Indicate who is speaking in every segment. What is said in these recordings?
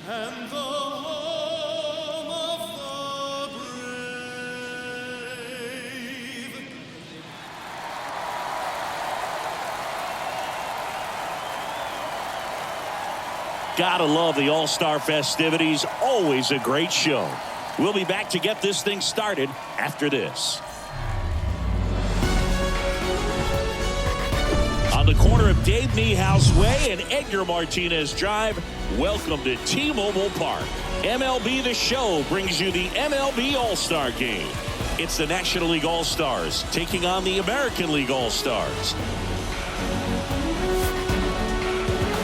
Speaker 1: and the home of the brave.
Speaker 2: Gotta love the All-Star festivities. Always a great show. We'll be back to get this thing started after this. On the corner of Dave Niehaus Way and Edgar Martinez Drive, welcome to T-Mobile Park. MLB The Show brings you the MLB All-Star Game. It's the National League All-Stars taking on the American League All-Stars.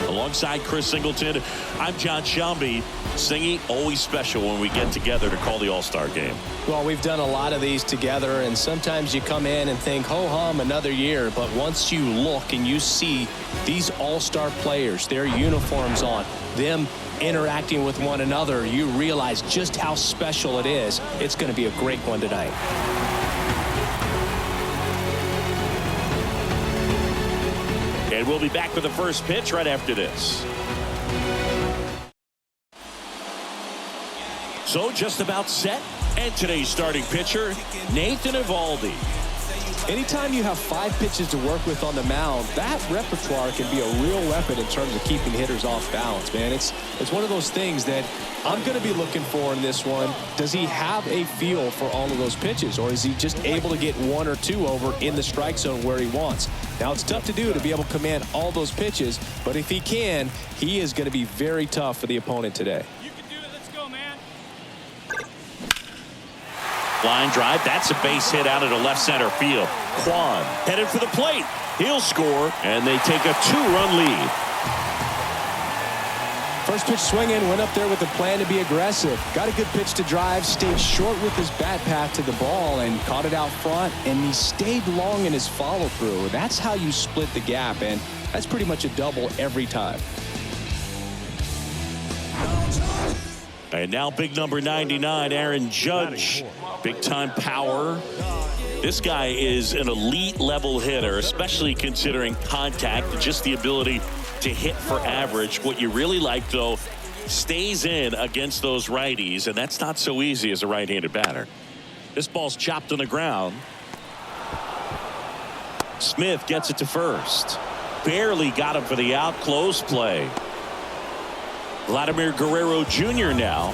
Speaker 2: Alongside Chris Singleton, I'm John Shambi. Singy, always special when we get together to call the All-Star Game.
Speaker 3: Well, we've done a lot of these together, and sometimes you come in and think, ho-hum, another year. But once you look and you see these All-Star players, their uniforms on, them interacting with one another, you realize just how special it is. It's going to be a great one tonight.
Speaker 2: And we'll be back with the first pitch right after this. So just about set. And today's starting pitcher, Nathan Eovaldi.
Speaker 3: Anytime you have 5 pitches to work with on the mound, that repertoire can be a real weapon in terms of keeping hitters off balance, man. It's one of those things that I'm going to be looking for in this one. Does he have a feel for all of those pitches, or is he just able to get 1 or 2 over in the strike zone where he wants? Now, it's tough to do to be able to command all those pitches, but if he can, he is going to be very tough for the opponent today.
Speaker 2: Line drive, that's a base hit out into left center field. Kwan headed for the plate. He'll score, and they take a 2-run lead.
Speaker 3: First pitch swinging, went up there with a plan to be aggressive. Got a good pitch to drive, stayed short with his bat path to the ball and caught it out front, and he stayed long in his follow through. That's how you split the gap, and that's pretty much a double every time.
Speaker 2: And now big number 99, Aaron Judge. Big time power. This guy is an elite level hitter, especially considering contact and just the ability to hit for average. What you really like, though, stays in against those righties, and that's not so easy as a right-handed batter. This ball's chopped on the ground. Smith gets it to first. Barely got him for the out. Close play. Vladimir Guerrero Jr. now.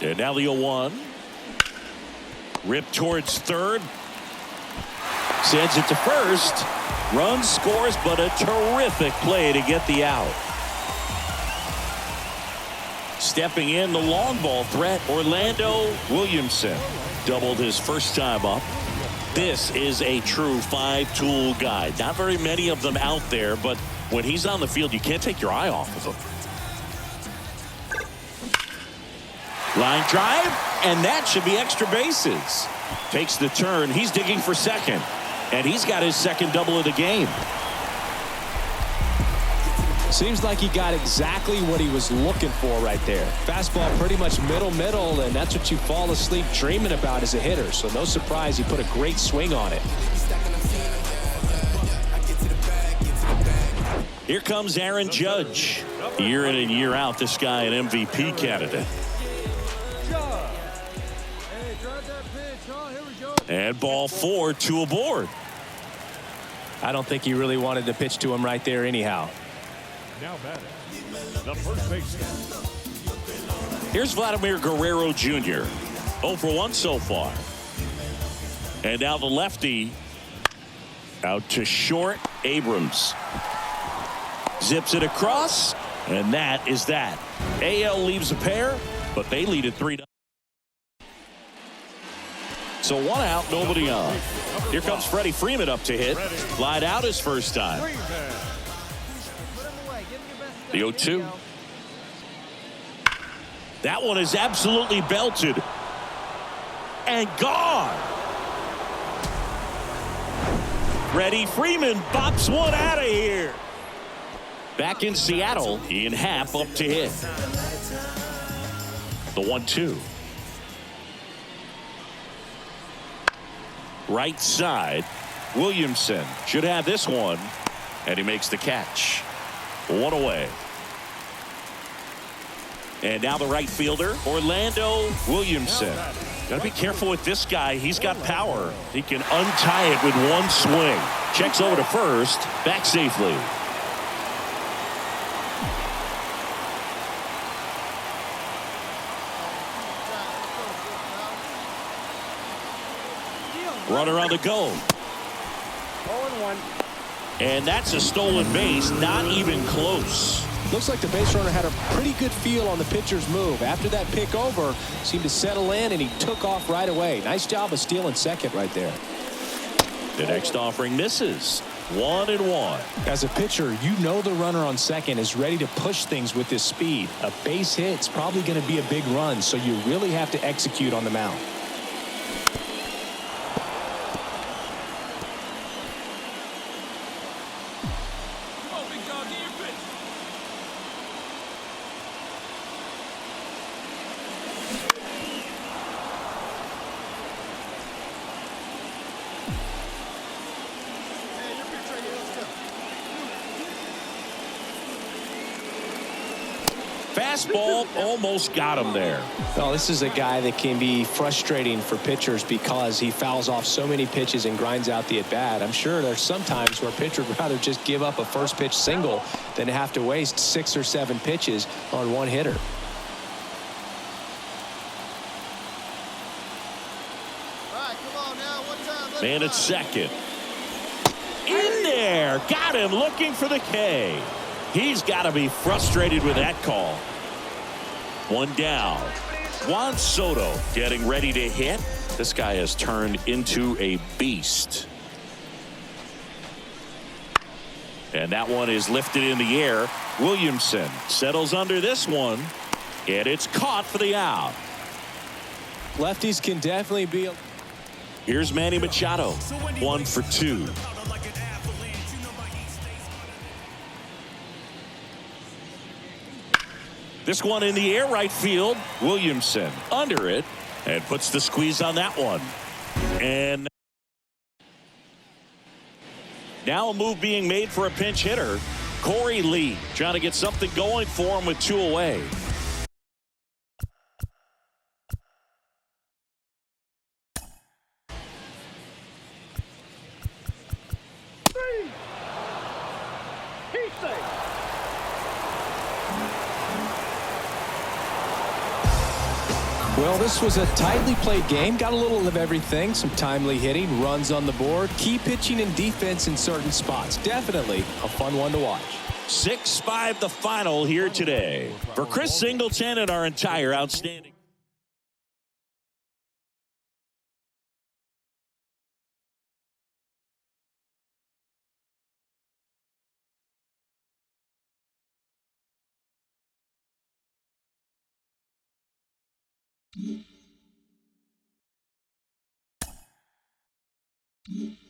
Speaker 2: And now the 0-1. Ripped towards third. Sends it to first. Run scores, but a terrific play to get the out. Stepping in, the long ball threat, Orlando Williamson. Doubled his first time up. This is a true 5-tool guy. Not very many of them out there, but when he's on the field, you can't take your eye off of him. Line drive, and that should be extra bases. Takes the turn. He's digging for second, and he's got his second double of the game.
Speaker 3: Seems like he got exactly what he was looking for right there. Fastball pretty much middle, and that's what you fall asleep dreaming about as a hitter. So no surprise he put a great swing on it.
Speaker 2: Here comes Aaron Judge. Year in and year out, this guy an MVP candidate. And ball 4, 2 aboard.
Speaker 3: I don't think he really wanted to pitch to him right there anyhow.
Speaker 4: Now batting, the first baseman.
Speaker 2: Here's Vladimir Guerrero Jr. 0 for 1 so far. And now the lefty out to short. Abrams zips it across, and that is that. AL leaves a pair, but they lead at 3-0. So 1 out, nobody on. Here comes Freddie Freeman up to hit. Lied out his first time. The 0-2. That one is absolutely belted. And gone. Freddie Freeman bops one out of here. Back in Seattle, Ian Happ up to hit. The 1-2. Right side. Williamson should have this one. And he makes the catch. One away. And now the right fielder, Orlando Williamson. Got to be careful with this guy. He's got power. He can untie it with one swing. Checks over to first. Back safely. Runner on the go.
Speaker 4: 0-1.
Speaker 2: And that's a stolen base. Not even close.
Speaker 3: Looks like the base runner had a pretty good feel on the pitcher's move. After that pick over, seemed to settle in, and he took off right away. Nice job of stealing second right there.
Speaker 2: The next offering misses. 1-1.
Speaker 3: As a pitcher, you know the runner on second is ready to push things with his speed. A base hit's probably going to be a big run, so you really have to execute on the mound.
Speaker 2: Fastball almost got him there.
Speaker 3: Well, this is a guy that can be frustrating for pitchers because he fouls off so many pitches and grinds out the at-bat. I'm sure there's some times where a pitcher would rather just give up a first pitch single than have to waste 6 or 7 pitches on one hitter.
Speaker 2: Man at second. In there. Got him looking for the K. He's got to be frustrated with that call. One down. Juan Soto getting ready to hit. This guy has turned into a beast. And that one is lifted in the air. Williamson settles under this one. And it's caught for the out.
Speaker 3: Lefties can definitely be.
Speaker 2: Here's Manny Machado. 1 for 2. This one in the air right field. Williamson under it and puts the squeeze on that one. And now a move being made for a pinch hitter. Corey Lee trying to get something going for him with 2 away.
Speaker 3: Well, this was a tightly played game. Got a little of everything. Some timely hitting, runs on the board, key pitching and defense in certain spots. Definitely a fun one to watch.
Speaker 2: 6-5 the final here today. For Chris Singleton and our entire outstanding.
Speaker 1: Mm-hmm.